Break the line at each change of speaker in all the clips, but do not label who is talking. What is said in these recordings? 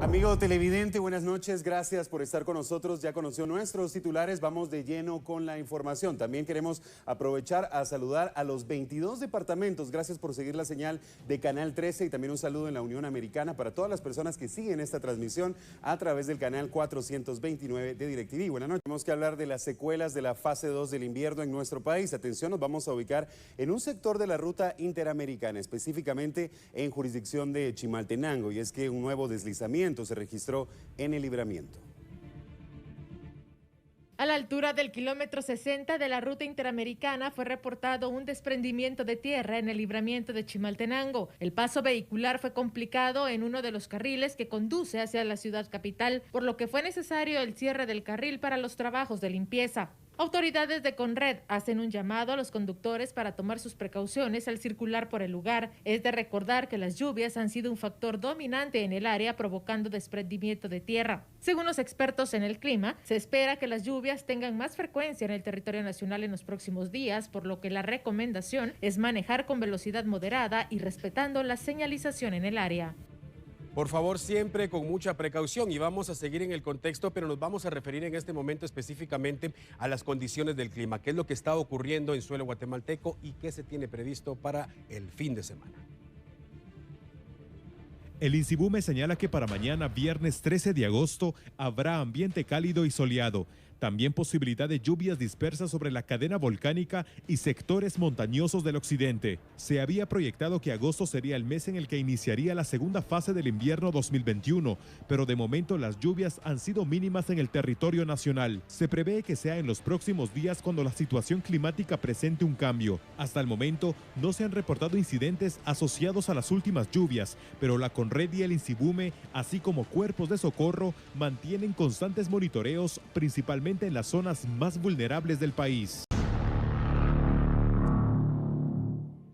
Amigo televidente, buenas noches, gracias por estar con nosotros. Ya conoció nuestros titulares, vamos de lleno con la información. También queremos aprovechar a saludar a los 22 departamentos. Gracias por seguir la señal de Canal 13 y también un saludo en la Unión Americana para todas las personas que siguen esta transmisión a través del canal 429 de DirecTV. Buenas noches. Tenemos que hablar de las secuelas de la fase 2 del invierno en nuestro país. Atención, nos vamos a ubicar en un sector de la ruta interamericana, específicamente en jurisdicción de Chimaltenango, y es que un nuevo deslizamiento se registró en el Libramiento.
A la altura del kilómetro 60 de la ruta interamericana fue reportado un desprendimiento de tierra en el Libramiento de Chimaltenango. El paso vehicular fue complicado en uno de los carriles que conduce hacia la ciudad capital, por lo que fue necesario el cierre del carril para los trabajos de limpieza. Autoridades de Conred hacen un llamado a los conductores para tomar sus precauciones al circular por el lugar. Es de recordar que las lluvias han sido un factor dominante en el área, provocando desprendimiento de tierra. Según los expertos en el clima, se espera que las lluvias tengan más frecuencia en el territorio nacional en los próximos días, por lo que la recomendación es manejar con velocidad moderada y respetando la señalización en el área.
Por favor, siempre con mucha precaución, y vamos a seguir en el contexto, pero nos vamos a referir en este momento específicamente a las condiciones del clima, qué es lo que está ocurriendo en suelo guatemalteco y qué se tiene previsto para el fin de semana.
El INSIBUME señala que para mañana, viernes 13 de agosto, habrá ambiente cálido y soleado. También posibilidad de lluvias dispersas sobre la cadena volcánica y sectores montañosos del occidente. Se había proyectado que agosto sería el mes en el que iniciaría la segunda fase del invierno 2021, pero de momento las lluvias han sido mínimas en el territorio nacional. Se prevé que sea en los próximos días cuando la situación climática presente un cambio. Hasta el momento no se han reportado incidentes asociados a las últimas lluvias, pero la Conred y el INSIBUME, así como cuerpos de socorro, mantienen constantes monitoreos, principalmente en las zonas más vulnerables del país.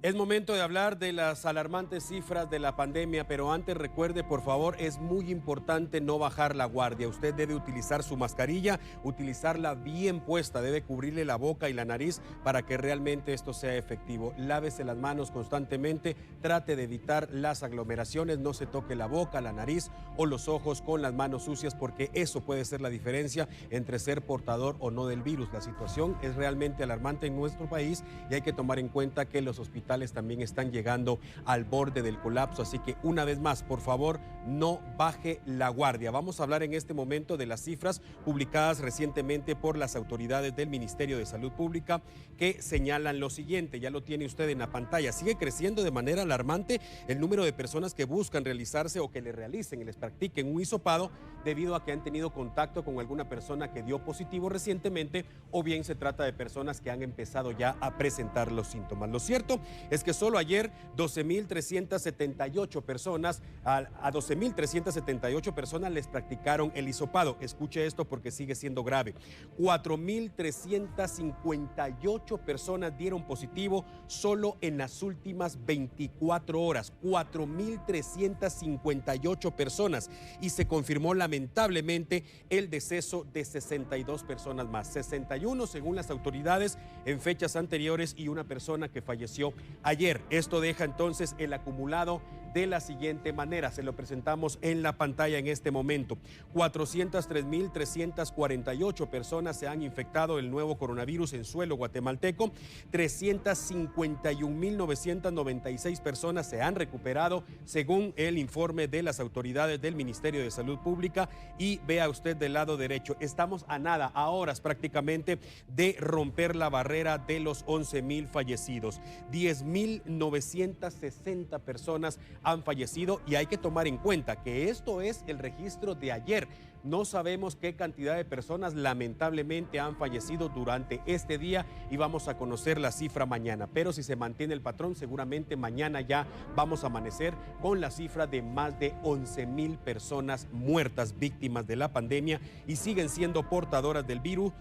Es momento de hablar de las alarmantes cifras de la pandemia, pero antes recuerde, por favor, es muy importante no bajar la guardia. Usted debe utilizar su mascarilla, utilizarla bien puesta, debe cubrirle la boca y la nariz para que realmente esto sea efectivo. Lávese las manos constantemente, trate de evitar las aglomeraciones, no se toque la boca, la nariz o los ojos con las manos sucias, porque eso puede ser la diferencia entre ser portador o no del virus. La situación es realmente alarmante en nuestro país y hay que tomar en cuenta que los hospitales también están llegando al borde del colapso, así que una vez más, por favor, no baje la guardia. Vamos a hablar en este momento de las cifras publicadas recientemente por las autoridades del Ministerio de Salud Pública, que señalan lo siguiente, ya lo tiene usted en la pantalla. Sigue creciendo de manera alarmante el número de personas que buscan realizarse o que le realicen y les practiquen un hisopado debido a que han tenido contacto con alguna persona que dio positivo recientemente, o bien se trata de personas que han empezado ya a presentar los síntomas. Lo cierto es que solo ayer 12.378 personas, a 12.378 personas les practicaron el hisopado. Escuche esto porque sigue siendo grave. 4.358 personas dieron positivo solo en las últimas 24 horas. 4.358 personas. Y se confirmó lamentablemente el deceso de 62 personas más. 61 según las autoridades en fechas anteriores y una persona que falleció ayer. Esto deja entonces el acumulado de la siguiente manera. Se lo presentamos en la pantalla en este momento. 403.348 personas se han infectado del nuevo coronavirus en suelo guatemalteco. 351.996 personas se han recuperado según el informe de las autoridades del Ministerio de Salud Pública. Y vea usted del lado derecho, estamos a nada, a horas prácticamente de romper la barrera de los 11.000 fallecidos. 10.960 personas han fallecido y hay que tomar en cuenta que esto es el registro de ayer. No sabemos qué cantidad de personas lamentablemente han fallecido durante este día y vamos a conocer la cifra mañana. Pero si se mantiene el patrón, seguramente mañana ya vamos a amanecer con la cifra de más de 11.000 personas muertas, víctimas de la pandemia, y siguen siendo portadoras del virus,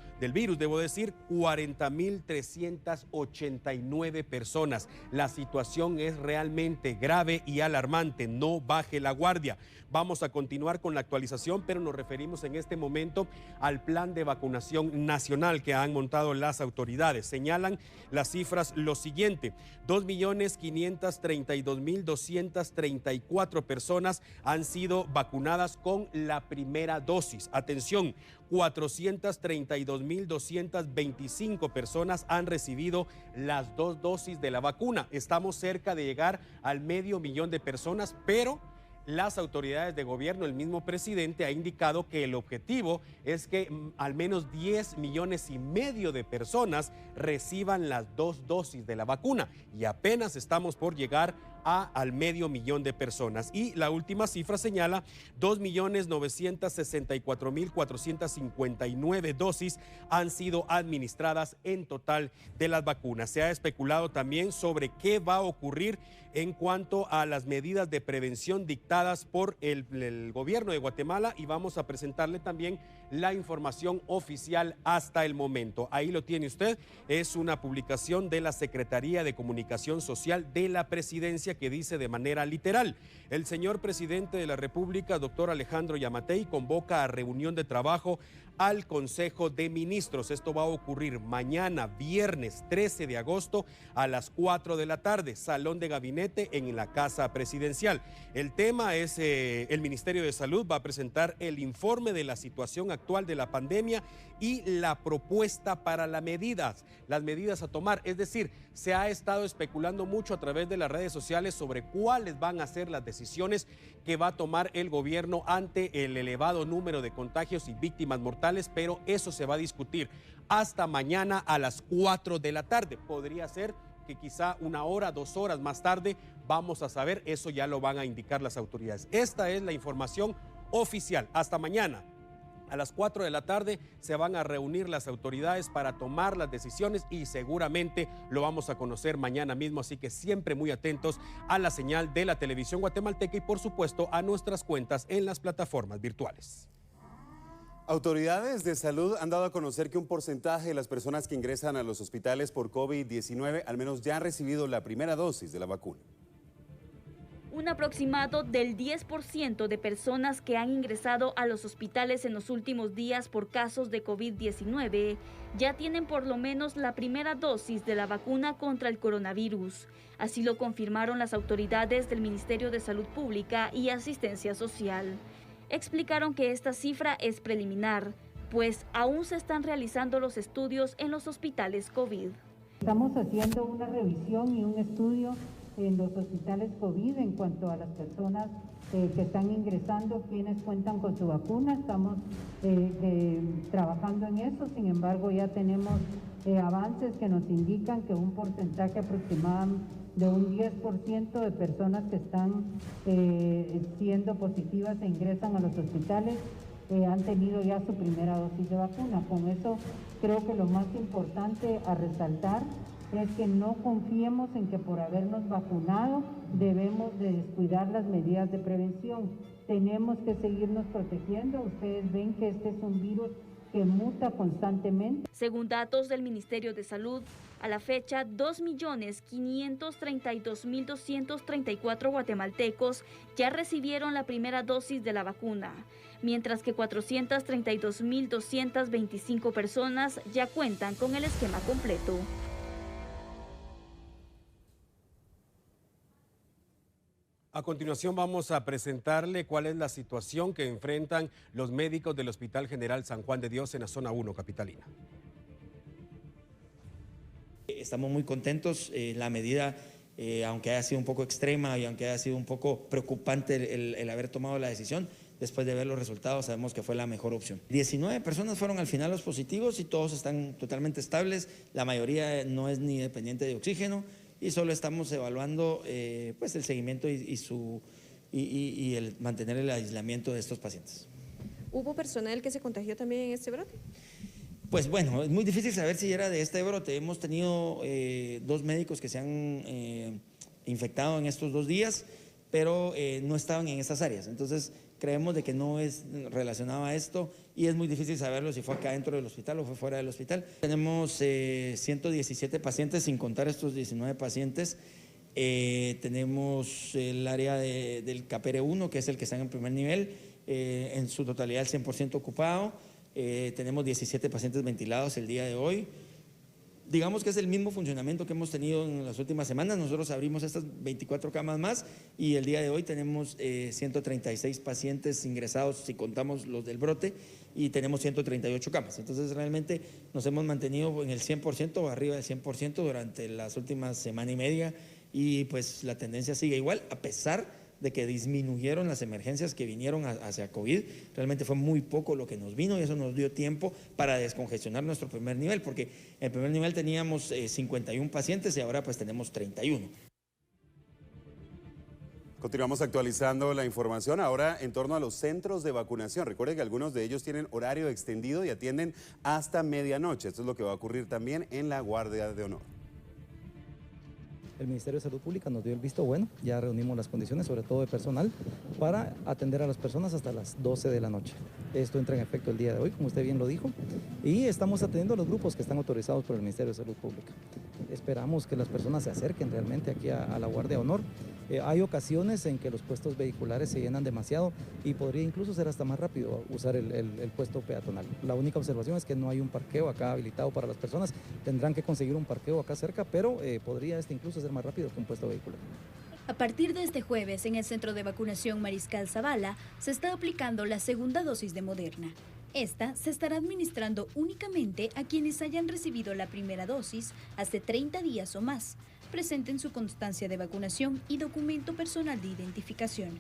debo decir, 40.389 personas. La situación es realmente grave y alarmante. No baje la guardia. Vamos a continuar con la actualización, pero nos referimos en este momento al plan de vacunación nacional que han montado las autoridades. Señalan las cifras lo siguiente: 2.532.234 personas han sido vacunadas con la primera dosis. Atención, 432.225 personas han recibido las 2 dosis de la vacuna. Estamos cerca de llegar al 500.000 de personas, pero las autoridades de gobierno, el mismo presidente ha indicado que el objetivo es que al menos 10,5 millones de personas reciban las 2 dosis de la vacuna, y apenas estamos por llegar al 500,000 de personas. Y la última cifra señala 2.964.459 dosis han sido administradas en total de las vacunas. Se ha especulado también sobre qué va a ocurrir en cuanto a las medidas de prevención dictadas por el gobierno de Guatemala, y vamos a presentarle también la información oficial hasta el momento. Ahí lo tiene usted, es una publicación de la Secretaría de Comunicación Social de la Presidencia, que dice de manera literal: el señor presidente de la República, doctor Alejandro Yamatei, convoca a reunión de trabajo al Consejo de Ministros. Esto va a ocurrir mañana, viernes 13 de agosto, a las 4 de la tarde, salón de gabinete en la Casa Presidencial. El tema es, el Ministerio de Salud va a presentar el informe de la situación actual de la pandemia y la propuesta para las medidas a tomar. Es decir, se ha estado especulando mucho a través de las redes sociales sobre cuáles van a ser las decisiones que va a tomar el gobierno ante el elevado número de contagios y víctimas mortales, pero eso se va a discutir hasta mañana a las 4 de la tarde. Podría ser que quizá 1 hora, 2 horas más tarde vamos a saber, eso ya lo van a indicar las autoridades. Esta es la información oficial. Hasta mañana a las 4 de la tarde se van a reunir las autoridades para tomar las decisiones, y seguramente lo vamos a conocer mañana mismo, así que siempre muy atentos a la señal de la televisión guatemalteca y por supuesto a nuestras cuentas en las plataformas virtuales.
Autoridades de salud han dado a conocer que un porcentaje de las personas que ingresan a los hospitales por COVID-19 al menos ya han recibido la primera dosis de la vacuna.
Un aproximado del 10% de personas que han ingresado a los hospitales en los últimos días por casos de COVID-19 ya tienen por lo menos la primera dosis de la vacuna contra el coronavirus. Así lo confirmaron las autoridades del Ministerio de Salud Pública y Asistencia Social. Explicaron que esta cifra es preliminar, pues aún se están realizando los estudios en los hospitales COVID.
Estamos haciendo una revisión y un estudio en los hospitales COVID en cuanto a las personas que están ingresando, quienes cuentan con su vacuna. Estamos trabajando en eso, sin embargo ya tenemos avances que nos indican que un porcentaje aproximado de un 10% de personas que están siendo positivas e ingresan a los hospitales han tenido ya su primera dosis de vacuna. Con eso creo que lo más importante a resaltar es que no confiemos en que por habernos vacunado debemos de descuidar las medidas de prevención. Tenemos que seguirnos protegiendo. Ustedes ven que este es un virus que muta constantemente.
Según datos del Ministerio de Salud, a la fecha 2.532.234 guatemaltecos ya recibieron la primera dosis de la vacuna, mientras que 432.225 personas ya cuentan con el esquema completo.
A continuación vamos a presentarle cuál es la situación que enfrentan los médicos del Hospital General San Juan de Dios en la zona 1 capitalina.
Estamos muy contentos. La medida, aunque haya sido un poco extrema y aunque haya sido un poco preocupante el haber tomado la decisión, después de ver los resultados sabemos que fue la mejor opción. 19 personas fueron al final los positivos y todos están totalmente estables. La mayoría no es ni dependiente de oxígeno, y solo estamos evaluando pues el seguimiento y el mantener el aislamiento de estos pacientes.
¿Hubo personal que se contagió también en este brote?
Pues bueno, es muy difícil saber si era de este brote. Hemos tenido 2 médicos que se han infectado en estos 2 días, pero no estaban en estas áreas. Entonces creemos de que no es relacionado a esto y es muy difícil saberlo si fue acá dentro del hospital o fue fuera del hospital. Tenemos 117 pacientes sin contar estos 19 pacientes. Tenemos el área del CAPERE 1, que es el que está en el primer nivel, en su totalidad el 100% ocupado. Tenemos 17 pacientes ventilados el día de hoy. Digamos que es el mismo funcionamiento que hemos tenido en las últimas semanas. Nosotros abrimos estas 24 camas más y el día de hoy tenemos 136 pacientes ingresados si contamos los del brote y tenemos 138 camas. Entonces realmente nos hemos mantenido en el 100% o arriba del 100% durante las últimas semana y media y pues la tendencia sigue igual a pesar de que disminuyeron las emergencias que vinieron hacia COVID. Realmente fue muy poco lo que nos vino y eso nos dio tiempo para descongestionar nuestro primer nivel, porque en el primer nivel teníamos 51 pacientes y ahora pues tenemos 31.
Continuamos actualizando la información ahora en torno a los centros de vacunación. Recuerden que algunos de ellos tienen horario extendido y atienden hasta medianoche. Esto es lo que va a ocurrir también en la Guardia de Honor.
El Ministerio de Salud Pública nos dio el visto bueno, ya reunimos las condiciones, sobre todo de personal, para atender a las personas hasta las 12 de la noche. Esto entra en efecto el día de hoy, como usted bien lo dijo, y estamos atendiendo a los grupos que están autorizados por el Ministerio de Salud Pública. Esperamos que las personas se acerquen realmente aquí a la Guardia de Honor. Hay ocasiones en que los puestos vehiculares se llenan demasiado y podría incluso ser hasta más rápido usar el puesto peatonal. La única observación es que no hay un parqueo acá habilitado para las personas, tendrán que conseguir un parqueo acá cerca, pero podría incluso ser más rápido que un puesto vehicular.
A partir de este jueves, en el centro de vacunación Mariscal Zavala, se está aplicando la segunda dosis de Moderna. Esta se estará administrando únicamente a quienes hayan recibido la primera dosis hace 30 días o más, presenten su constancia de vacunación y documento personal de identificación.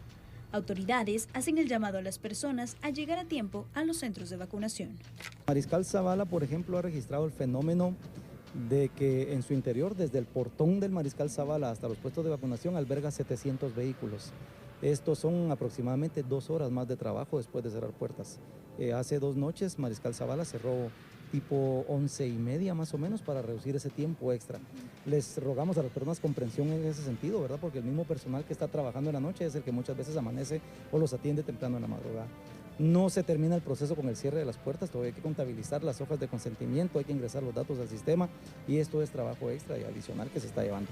Autoridades hacen el llamado a las personas a llegar a tiempo a los centros de vacunación.
Mariscal Zavala, por ejemplo, ha registrado el fenómeno de que en su interior, desde el portón del Mariscal Zavala hasta los puestos de vacunación, alberga 700 vehículos. Estos son aproximadamente 2 horas más de trabajo después de cerrar puertas. Hace 2 noches Mariscal Zavala cerró tipo 11:30 más o menos para reducir ese tiempo extra. Les rogamos a las personas comprensión en ese sentido, ¿verdad? Porque el mismo personal que está trabajando en la noche es el que muchas veces amanece o los atiende temprano en la madrugada. No se termina el proceso con el cierre de las puertas, todavía hay que contabilizar las hojas de consentimiento, hay que ingresar los datos al sistema y esto es trabajo extra y adicional que se está llevando.